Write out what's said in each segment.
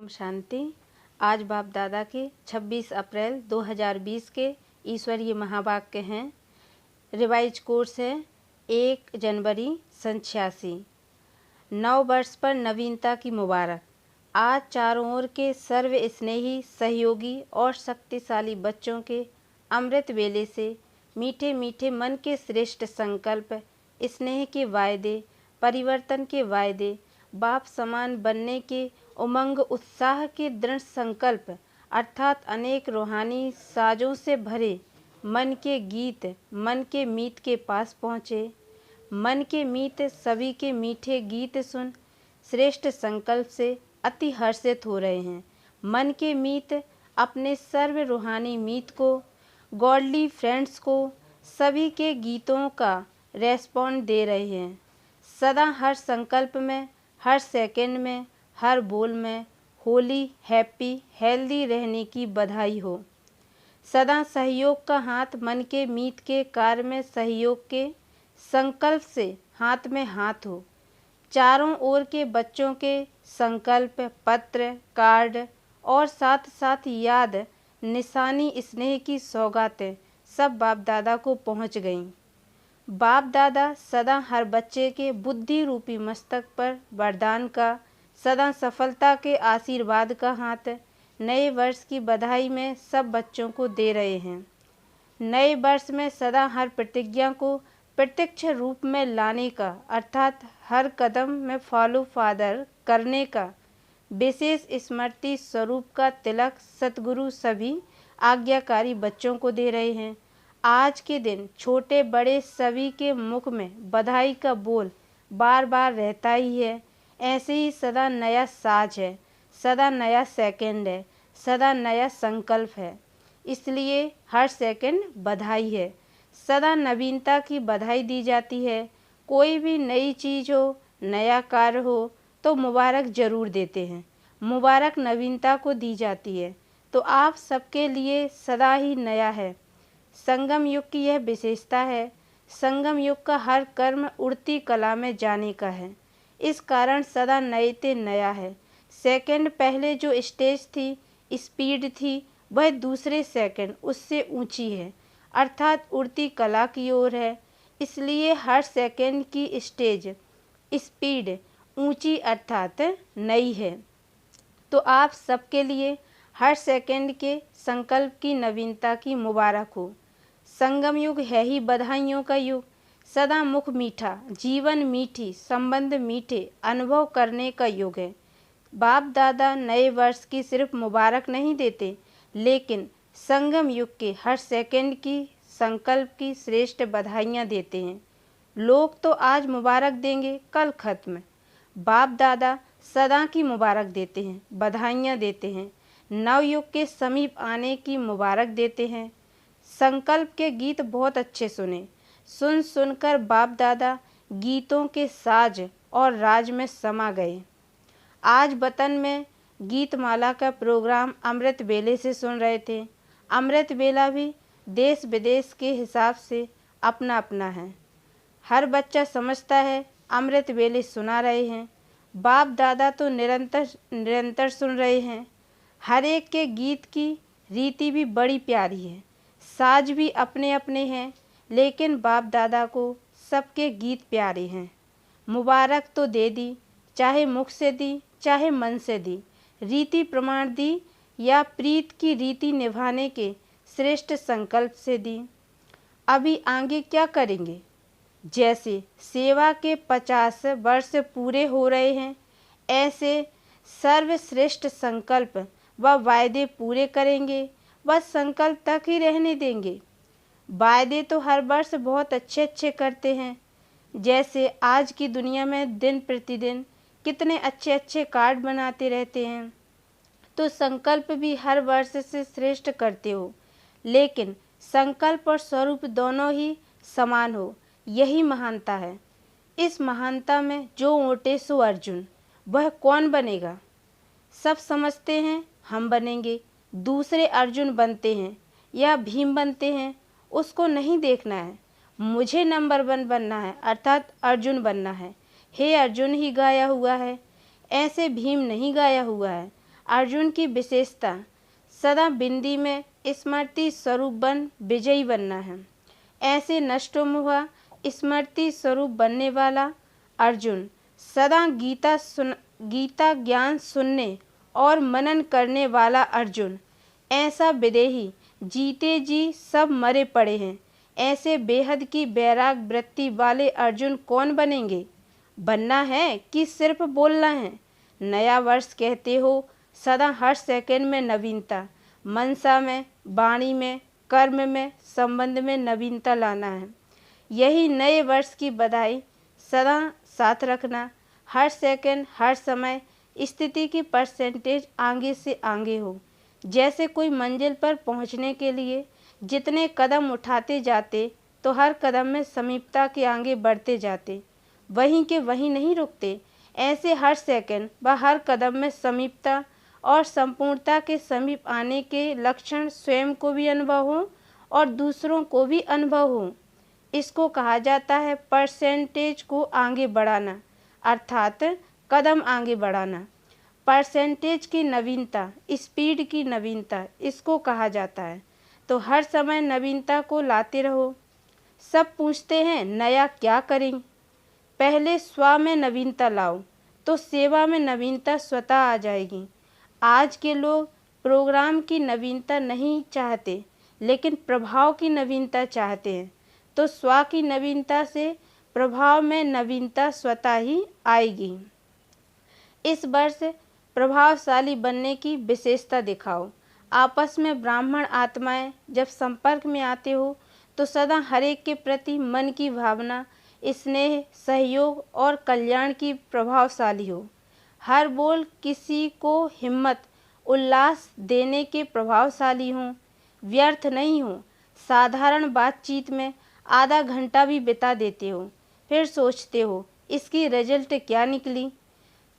शांति। आज बाप दादा के 26 अप्रैल 2020 के ईश्वरीय महावाक्य हैं। रिवाइज कोर्स है 1 जनवरी सन 86। नव वर्ष पर नवीनता की मुबारक। आज चारों ओर के सर्व स्नेही, सहयोगी और शक्तिशाली बच्चों के अमृत वेले से मीठे मीठे मन के श्रेष्ठ संकल्प, स्नेह के वायदे, परिवर्तन के वायदे, बाप समान बनने के उमंग उत्साह के दृढ़ संकल्प अर्थात अनेक रूहानी साजों से भरे मन के गीत मन के मीत के पास पहुँचे। मन के मीत सभी के मीठे गीत सुन श्रेष्ठ संकल्प से अति हर्षित हो रहे हैं। मन के मीत अपने सर्व रूहानी मीत को, गॉडली फ्रेंड्स को सभी के गीतों का रेस्पॉन्ड दे रहे हैं। सदा हर संकल्प में, हर सेकंड में, हर बोल में होली, हैप्पी, हेल्दी रहने की बधाई हो। सदा सहयोग का हाथ मन के मीत के कार्य में सहयोग के संकल्प से हाथ में हाथ हो। चारों ओर के बच्चों के संकल्प, पत्र, कार्ड और साथ साथ याद, निशानी, स्नेह की सौगातें सब बाप दादा को पहुंच गईं। बाप दादा सदा हर बच्चे के बुद्धि रूपी मस्तक पर वरदान का, सदा सफलता के आशीर्वाद का हाथ नए वर्ष की बधाई में सब बच्चों को दे रहे हैं। नए वर्ष में सदा हर प्रतिज्ञा को प्रत्यक्ष रूप में लाने का अर्थात हर कदम में फॉलो फादर करने का विशेष स्मृति स्वरूप का तिलक सतगुरु सभी आज्ञाकारी बच्चों को दे रहे हैं। आज के दिन छोटे बड़े सभी के मुख में बधाई का बोल बार बार रहता ही है। ऐसे ही सदा नया साज है, सदा नया सेकंड है, सदा नया संकल्प है। इसलिए हर सेकंड बधाई है। सदा नवीनता की बधाई दी जाती है। कोई भी नई चीज़ हो, नया कार्य हो तो मुबारक ज़रूर देते हैं। मुबारक नवीनता को दी जाती है। तो आप सबके लिए सदा ही नया है। संगम युग की यह विशेषता है। संगम युग का हर कर्म उड़ती कला में जाने का है। इस कारण सदा नए ते नया है। सेकंड पहले जो स्टेज थी, स्पीड थी, वह दूसरे सेकंड उससे ऊंची है अर्थात उड़ती कला की ओर है। इसलिए हर सेकंड की स्टेज स्पीड ऊंची अर्थात नई है। तो आप सबके लिए हर सेकंड के संकल्प की नवीनता की मुबारक हो। संगम युग है ही बधाइयों का युग। सदा मुख मीठा, जीवन मीठी, संबंध मीठे अनुभव करने का युग है। बाप दादा नए वर्ष की सिर्फ मुबारक नहीं देते, लेकिन संगम युग के हर सेकंड की संकल्प की श्रेष्ठ बधाइयाँ देते हैं। लोग तो आज मुबारक देंगे, कल खत्म। बाप दादा सदा की मुबारक देते हैं, बधाइयाँ देते हैं, नवयुग के समीप आने की मुबारक देते हैं। संकल्प के गीत बहुत अच्छे सुने। सुन सुनकर बाप दादा गीतों के साज और राज में समा गए। आज वतन में गीतमाला का प्रोग्राम अमृत बेले से सुन रहे थे। अमृत बेला भी देश विदेश के हिसाब से अपना अपना है। हर बच्चा समझता है अमृत बेले सुना रहे हैं। बाप दादा तो निरंतर सुन रहे हैं। हर एक के गीत की रीति भी बड़ी प्यारी है। साज भी अपने अपने हैं, लेकिन बाप दादा को सबके गीत प्यारे हैं। मुबारक तो दे दी, चाहे मुख से दी, चाहे मन से दी, रीति प्रमाण दी या प्रीत की रीति निभाने के श्रेष्ठ संकल्प से दी। अभी आगे क्या करेंगे? जैसे सेवा के 50 वर्ष पूरे हो रहे हैं, ऐसे सर्वश्रेष्ठ संकल्प व वायदे पूरे करेंगे, बस संकल्प तक ही रहने देंगे। वायदे तो हर वर्ष बहुत अच्छे अच्छे करते हैं। जैसे आज की दुनिया में दिन प्रतिदिन कितने अच्छे अच्छे कार्ड बनाते रहते हैं, तो संकल्प भी हर वर्ष से श्रेष्ठ करते हो, लेकिन संकल्प और स्वरूप दोनों ही समान हो, यही महानता है। इस महानता में जो ओटे सो अर्जुन, वह कौन बनेगा? सब समझते हैं हम बनेंगे, दूसरे अर्जुन बनते हैं या भीम बनते हैं, उसको नहीं देखना है। मुझे नंबर 1 बनना है अर्थात अर्जुन बनना है। हे अर्जुन ही गाया हुआ है, ऐसे भीम नहीं गाया हुआ है। अर्जुन की विशेषता सदा बिंदी में स्मृति स्वरूप बन विजयी बनना है। ऐसे नष्टोमुहा स्मृति स्वरूप बनने वाला अर्जुन सदा गीता ज्ञान सुनने और मनन करने वाला अर्जुन, ऐसा विदेही जीते जी सब मरे पड़े हैं। ऐसे बेहद की बैराग वृत्ति वाले अर्जुन कौन बनेंगे? बनना है कि सिर्फ बोलना है? नया वर्ष कहते हो, सदा हर सेकंड में नवीनता, मनसा में, वाणी में, कर्म में, संबंध में नवीनता लाना है। यही नए वर्ष की बधाई सदा साथ रखना। हर सेकंड, हर समय स्थिति की परसेंटेज आगे से आगे हो। जैसे कोई मंजिल पर पहुंचने के लिए जितने कदम उठाते जाते तो हर कदम में समीपता के आगे बढ़ते जाते, वहीं के वहीं नहीं रुकते। ऐसे हर सेकंड व हर कदम में समीपता और संपूर्णता के समीप आने के लक्षण स्वयं को भी अनुभव हो और दूसरों को भी अनुभव हो। इसको कहा जाता है परसेंटेज को आगे बढ़ाना, अर्थात कदम आगे बढ़ाना। परसेंटेज की नवीनता, स्पीड की नवीनता इसको कहा जाता है। तो हर समय नवीनता को लाते रहो। सब पूछते हैं नया क्या करें? पहले स्व में नवीनता लाओ तो सेवा में नवीनता स्वतः आ जाएगी। आज के लोग प्रोग्राम की नवीनता नहीं चाहते, लेकिन प्रभाव की नवीनता चाहते हैं। तो स्व की नवीनता से प्रभाव में नवीनता स्वतः ही आएगी। इस वर्ष प्रभावशाली बनने की विशेषता दिखाओ। आपस में ब्राह्मण आत्माएं जब संपर्क में आते हो तो सदा हरेक के प्रति मन की भावना, स्नेह, सहयोग और कल्याण की प्रभावशाली हो। हर बोल किसी को हिम्मत, उल्लास देने के प्रभावशाली हों, व्यर्थ नहीं हो। साधारण बातचीत में आधा घंटा भी बिता देते हो, फिर सोचते हो इसकी रिजल्ट क्या निकली।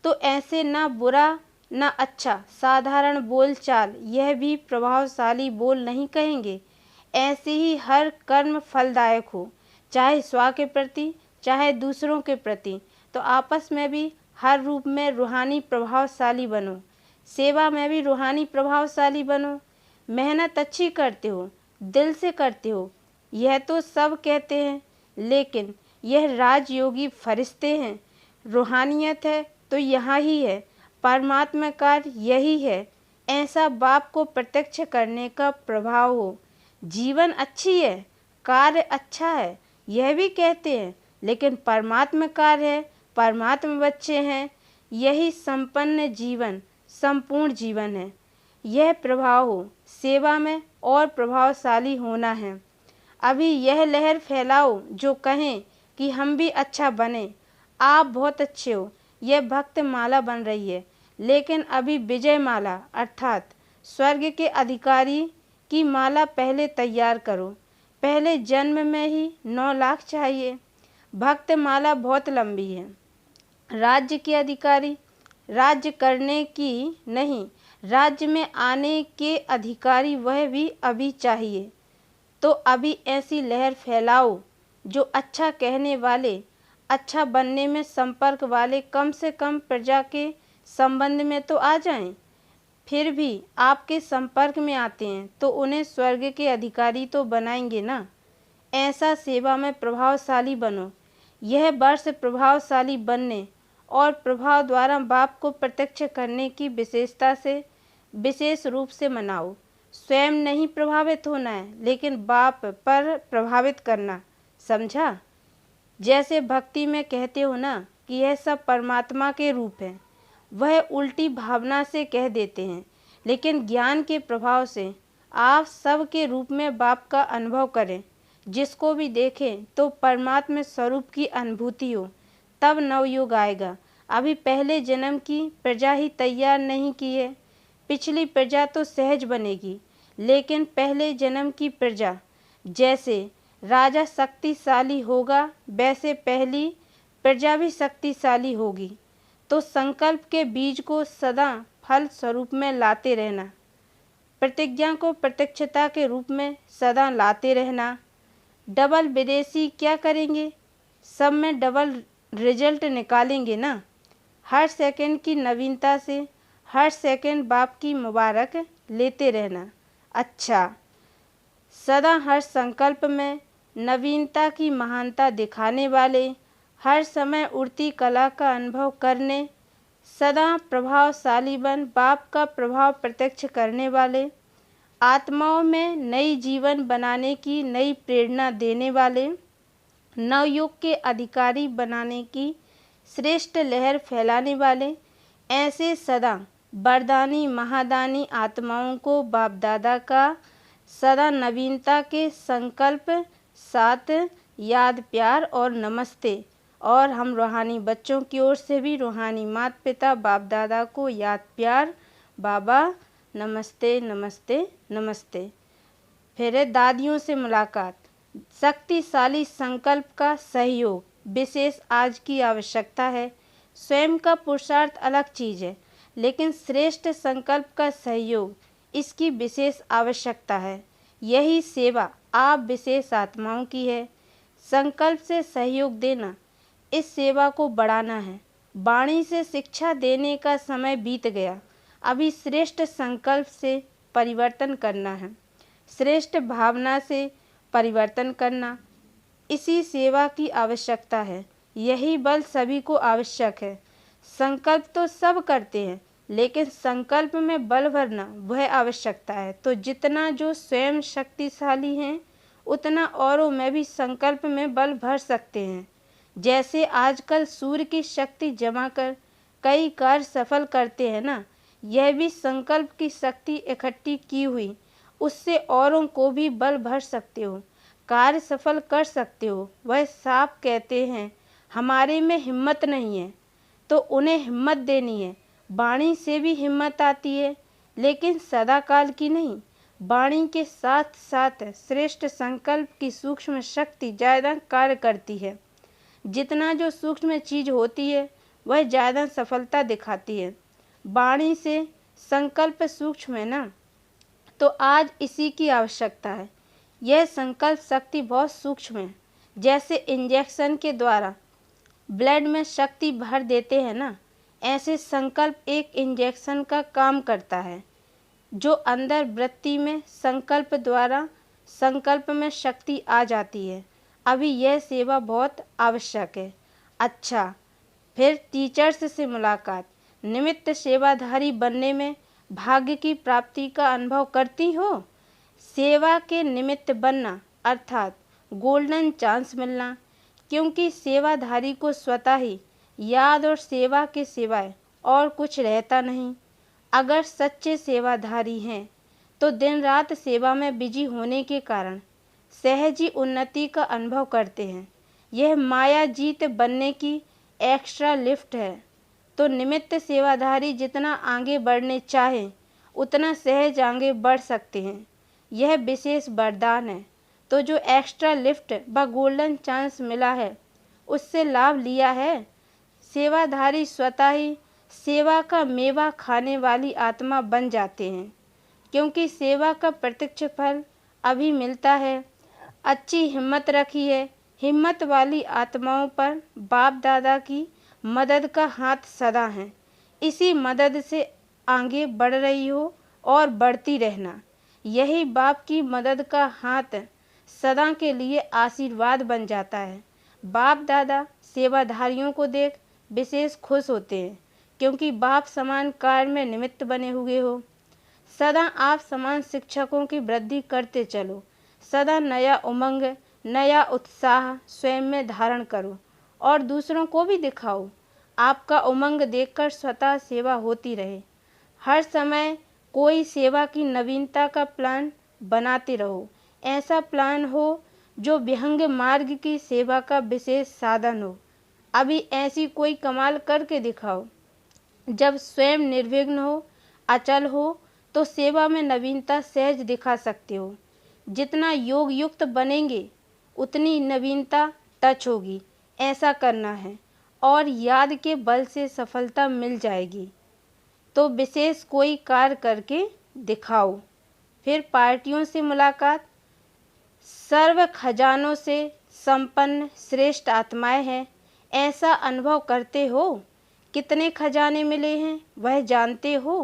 तो ऐसे ना बुरा ना अच्छा साधारण बोलचाल, यह भी प्रभावशाली बोल नहीं कहेंगे। ऐसे ही हर कर्म फलदायक हो, चाहे स्व के प्रति चाहे दूसरों के प्रति। तो आपस में भी हर रूप में रूहानी प्रभावशाली बनो, सेवा में भी रूहानी प्रभावशाली बनो। मेहनत अच्छी करते हो, दिल से करते हो, यह तो सब कहते हैं, लेकिन यह राजयोगी फरिश्ते हैं। रूहानियत है तो यहाँ ही है, परमात्मा कार्य यही है। ऐसा बाप को प्रत्यक्ष करने का प्रभाव हो। जीवन अच्छी है, कार्य अच्छा है, यह भी कहते हैं, लेकिन परमात्मा कार्य है, परमात्मा बच्चे हैं। यही संपन्न जीवन, संपूर्ण जीवन है। यह प्रभाव हो, सेवा में और प्रभावशाली होना है। अभी यह लहर फैलाओ जो कहें कि हम भी अच्छा बने, आप बहुत अच्छे हो। यह भक्त माला बन रही है, लेकिन अभी विजय माला अर्थात स्वर्ग के अधिकारी की माला पहले तैयार करो। पहले जन्म में ही 9 लाख चाहिए। भक्त माला बहुत लंबी है। राज्य के अधिकारी, राज्य करने की नहीं, राज्य में आने के अधिकारी, वह भी अभी चाहिए। तो अभी ऐसी लहर फैलाओ जो अच्छा कहने वाले, अच्छा बनने में संपर्क वाले कम से कम प्रजा के संबंध में तो आ जाएं। फिर भी आपके संपर्क में आते हैं तो उन्हें स्वर्ग के अधिकारी तो बनाएंगे ना। ऐसा सेवा में प्रभावशाली बनो। यह वर्ष प्रभावशाली बनने और प्रभाव द्वारा बाप को प्रत्यक्ष करने की विशेषता से विशेष रूप से मनाओ। स्वयं नहीं प्रभावित होना है, लेकिन बाप पर प्रभावित करना, समझा? जैसे भक्ति में कहते हो ना कि यह सब परमात्मा के रूप है, वह उल्टी भावना से कह देते हैं, लेकिन ज्ञान के प्रभाव से आप सब के रूप में बाप का अनुभव करें। जिसको भी देखें तो परमात्मा स्वरूप की अनुभूति हो, तब नवयुग आएगा। अभी पहले जन्म की प्रजा ही तैयार नहीं की है। पिछली प्रजा तो सहज बनेगी, लेकिन पहले जन्म की प्रजा, जैसे राजा शक्तिशाली होगा वैसे पहली प्रजा भी शक्तिशाली होगी। तो संकल्प के बीज को सदा फल स्वरूप में लाते रहना, प्रतिज्ञा को प्रत्यक्षता के रूप में सदा लाते रहना। डबल विदेशी क्या करेंगे? सब में डबल रिजल्ट निकालेंगे ना। हर सेकंड की नवीनता से हर सेकंड बाप की मुबारक लेते रहना। अच्छा, सदा हर संकल्प में नवीनता की महानता दिखाने वाले, हर समय उड़ती कला का अनुभव करने, सदा प्रभावशाली बन बाप का प्रभाव प्रत्यक्ष करने वाले, आत्माओं में नई जीवन बनाने की नई प्रेरणा देने वाले, नवयुग के अधिकारी बनाने की श्रेष्ठ लहर फैलाने वाले, ऐसे सदा वरदानी महादानी आत्माओं को बाप दादा का सदा नवीनता के संकल्प साथ याद, प्यार और नमस्ते। और हम रूहानी बच्चों की ओर से भी रूहानी माता पिता बाप दादा को याद, प्यार, बाबा नमस्ते नमस्ते नमस्ते। फिर है दादियों से मुलाकात। शक्तिशाली संकल्प का सहयोग विशेष आज की आवश्यकता है। स्वयं का पुरुषार्थ अलग चीज़ है, लेकिन श्रेष्ठ संकल्प का सहयोग इसकी विशेष आवश्यकता है। यही सेवा आप विशेष आत्माओं की है। संकल्प से सहयोग देना, इस सेवा को बढ़ाना है। वाणी से शिक्षा देने का समय बीत गया, अभी श्रेष्ठ संकल्प से परिवर्तन करना है, श्रेष्ठ भावना से परिवर्तन करना, इसी सेवा की आवश्यकता है। यही बल सभी को आवश्यक है। संकल्प तो सब करते हैं, लेकिन संकल्प में बल भरना वह आवश्यकता है। तो जितना जो स्वयं शक्तिशाली हैं, उतना औरों में भी संकल्प में बल भर सकते हैं। जैसे आजकल सूर्य की शक्ति जमा कर कई कार्य सफल करते हैं ना, यह भी संकल्प की शक्ति इकट्ठी की हुई, उससे औरों को भी बल भर सकते हो, कार्य सफल कर सकते हो। वह साफ कहते हैं हमारे में हिम्मत नहीं है, तो उन्हें हिम्मत देनी है। वाणी से भी हिम्मत आती है, लेकिन सदाकाल की नहीं। वाणी के साथ साथ श्रेष्ठ संकल्प की सूक्ष्म शक्ति ज़्यादा कार्य करती है। जितना जो सूक्ष्म चीज़ होती है, वह ज़्यादा सफलता दिखाती है। वाणी से संकल्प सूक्ष्म है ना, तो आज इसी की आवश्यकता है। यह संकल्प शक्ति बहुत सूक्ष्म है। जैसे इंजेक्शन के द्वारा ब्लड में शक्ति भर देते हैं ना, ऐसे संकल्प एक इंजेक्शन का काम करता है, जो अंदर वृत्ति में संकल्प द्वारा संकल्प में शक्ति आ जाती है। अभी यह सेवा बहुत आवश्यक है। अच्छा, फिर टीचर्स से मुलाकात। निमित्त सेवाधारी बनने में भाग्य की प्राप्ति का अनुभव करती हो। सेवा के निमित्त बनना अर्थात गोल्डन चांस मिलना, क्योंकि सेवाधारी को स्वतः ही याद और सेवा के सिवाय और कुछ रहता नहीं। अगर सच्चे सेवाधारी हैं तो दिन रात सेवा में बिजी होने के कारण सहज ही उन्नति का अनुभव करते हैं। यह माया जीत बनने की एक्स्ट्रा लिफ्ट है। तो निमित्त सेवाधारी जितना आगे बढ़ने चाहें, उतना सहज आगे बढ़ सकते हैं। यह विशेष वरदान है। तो जो एक्स्ट्रा लिफ्ट व गोल्डन चांस मिला है, उससे लाभ लिया है। सेवाधारी स्वतः ही सेवा का मेवा खाने वाली आत्मा बन जाते हैं, क्योंकि सेवा का प्रत्यक्ष फल अभी मिलता है। अच्छी हिम्मत रखी है। हिम्मत वाली आत्माओं पर बाप दादा की मदद का हाथ सदा है। इसी मदद से आगे बढ़ रही हो और बढ़ती रहना। यही बाप की मदद का हाथ सदा के लिए आशीर्वाद बन जाता है। बाप दादा सेवाधारियों को देख विशेष खुश होते हैं, क्योंकि बाप समान कार्य में निमित्त बने हुए हो। सदा आप समान शिक्षकों की वृद्धि करते चलो। सदा नया उमंग, नया उत्साह स्वयं में धारण करो और दूसरों को भी दिखाओ। आपका उमंग देखकर स्वतः सेवा होती रहे। हर समय कोई सेवा की नवीनता का प्लान बनाते रहो। ऐसा प्लान हो जो विहंग मार्ग की सेवा का विशेष साधन हो। अभी ऐसी कोई कमाल करके दिखाओ। जब स्वयं निर्विघ्न हो, अचल हो, तो सेवा में नवीनता सहज दिखा सकते हो। जितना योग युक्त बनेंगे, उतनी नवीनता टच होगी। ऐसा करना है और याद के बल से सफलता मिल जाएगी। तो विशेष कोई कार्य करके दिखाओ। फिर पार्टियों से मुलाकात। सर्व खजानों से संपन्न श्रेष्ठ आत्माएं हैं। ऐसा अनुभव करते हो कितने खजाने मिले हैं वह जानते हो?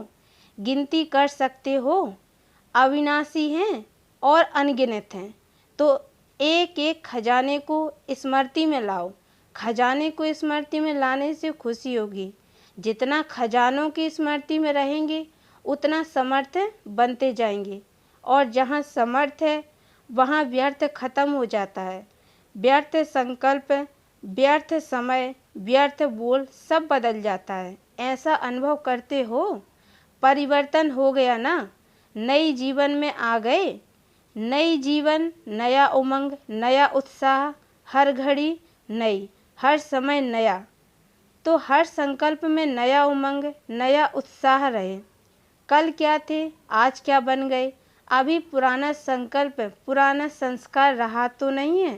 गिनती कर सकते हो? अविनाशी हैं और अनगिनत हैं। तो एक एक खजाने को स्मृति में लाओ। खजाने को स्मृति में लाने से खुशी होगी। जितना खजानों की स्मृति में रहेंगे उतना समर्थ बनते जाएंगे। और जहाँ समर्थ है वहाँ व्यर्थ खत्म हो जाता है। व्यर्थ संकल्प, व्यर्थ समय, व्यर्थ बोल सब बदल जाता है। ऐसा अनुभव करते हो? परिवर्तन हो गया ना? नई जीवन में आ गए? नई जीवन, नया उमंग, नया उत्साह, हर घड़ी नई, हर समय नया। तो हर संकल्प में नया उमंग, नया उत्साह रहे। कल क्या थे, आज क्या बन गए? अभी पुराना संकल्प, पुराना संस्कार रहा तो नहीं है,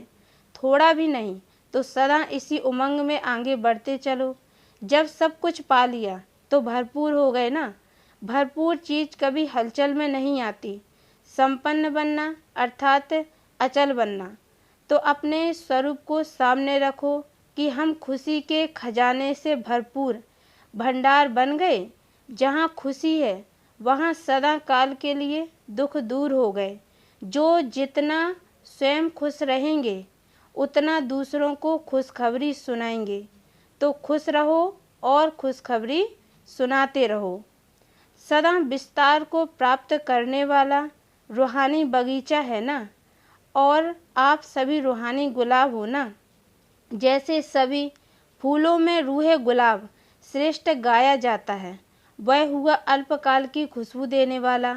थोड़ा भी नहीं। तो सदा इसी उमंग में आगे बढ़ते चलो। जब सब कुछ पा लिया तो भरपूर हो गए ना। भरपूर चीज कभी हलचल में नहीं आती। संपन्न बनना अर्थात अचल बनना। तो अपने स्वरूप को सामने रखो कि हम खुशी के खजाने से भरपूर भंडार बन गए। जहाँ खुशी है वहाँ सदा काल के लिए दुख दूर हो गए। जो जितना स्वयं खुश रहेंगे उतना दूसरों को खुशखबरी सुनाएंगे। तो खुश रहो और खुशखबरी सुनाते रहो। सदा विस्तार को प्राप्त करने वाला रूहानी बगीचा है ना। और आप सभी रूहानी गुलाब हो ना। जैसे सभी फूलों में रूहे गुलाब श्रेष्ठ गाया जाता है, वह हुआ अल्पकाल की खुशबू देने वाला।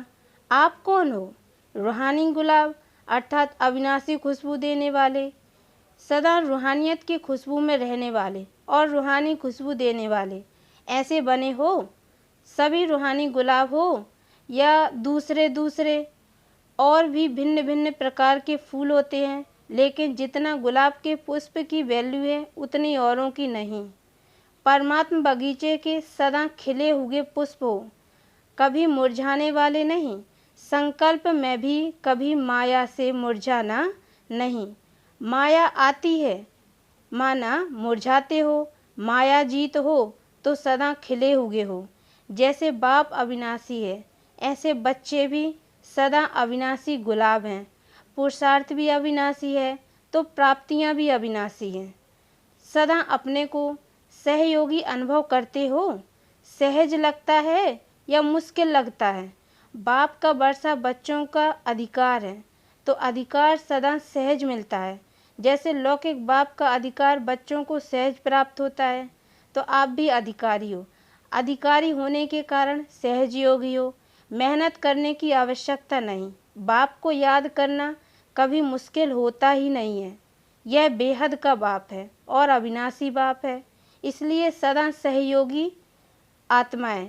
आप कौन हो? रूहानी गुलाब अर्थात अविनाशी खुशबू देने वाले, सदा रूहानियत की खुशबू में रहने वाले और रूहानी खुशबू देने वाले। ऐसे बने हो? सभी रूहानी गुलाब हो या दूसरे दूसरे और भी भिन्न भिन्न प्रकार के फूल होते हैं, लेकिन जितना गुलाब के पुष्प की वैल्यू है उतनी औरों की नहीं। परमात्मा बगीचे के सदा खिले हुए पुष्प हो, कभी मुरझाने वाले नहीं। संकल्प में भी कभी माया से मुरझाना नहीं। माया आती है, माना मुरझाते हो। माया जीत हो तो सदा खिले हुए हो। जैसे बाप अविनाशी है, ऐसे बच्चे भी सदा अविनाशी गुलाब हैं। पुरुषार्थ भी अविनाशी है तो प्राप्तियां भी अविनाशी हैं। सदा अपने को सहयोगी अनुभव करते हो। सहज लगता है या मुश्किल लगता है? बाप का वर्षा बच्चों का अधिकार है, तो अधिकार सदा सहज मिलता है। जैसे लौकिक बाप का अधिकार बच्चों को सहज प्राप्त होता है, तो आप भी अधिकारी हो। अधिकारी होने के कारण सहज योगी हो। मेहनत करने की आवश्यकता नहीं। बाप को याद करना कभी मुश्किल होता ही नहीं है। यह बेहद का बाप है और अविनाशी बाप है, इसलिए सदा सहयोगी आत्माएं।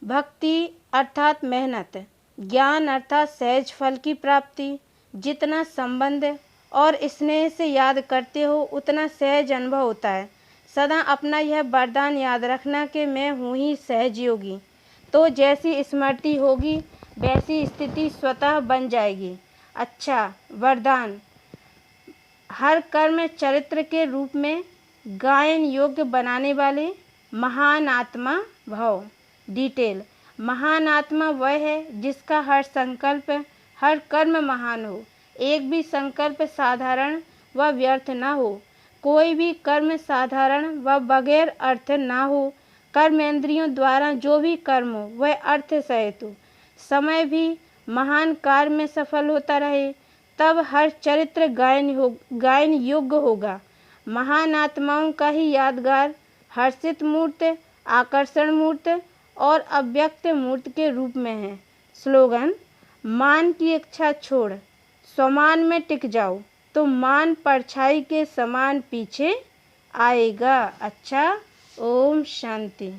भक्ति अर्थात मेहनत, ज्ञान अर्थात सहज फल की प्राप्ति। जितना संबंध और स्नेह से याद करते हो उतना सहज अनुभव होता है। सदा अपना यह वरदान याद रखना कि मैं हूँ ही सहज योगी। तो जैसी स्मृति होगी वैसी स्थिति स्वतः बन जाएगी। अच्छा, वरदान हर कर्म चरित्र के रूप में गायन योग्य बनाने वाले महान आत्मा भव। डिटेल, महान आत्मा वह है जिसका हर संकल्प, हर कर्म महान हो। एक भी संकल्प साधारण व व्यर्थ ना हो। कोई भी कर्म साधारण व बगैर अर्थ ना हो। कर्मेंद्रियों द्वारा जो भी कर्म हो वह अर्थ सहित हो। समय भी महान कार्य में सफल होता रहे, तब हर चरित्र गायन योग्य होगा। महान आत्माओं का ही यादगार हर्षित मूर्त, आकर्षण मूर्त और अव्यक्त मूर्त के रूप में है। स्लोगन, मान की इच्छा छोड़ स्वमान में टिक जाओ, तो मान परछाई के समान पीछे आएगा। अच्छा, ओम शांति।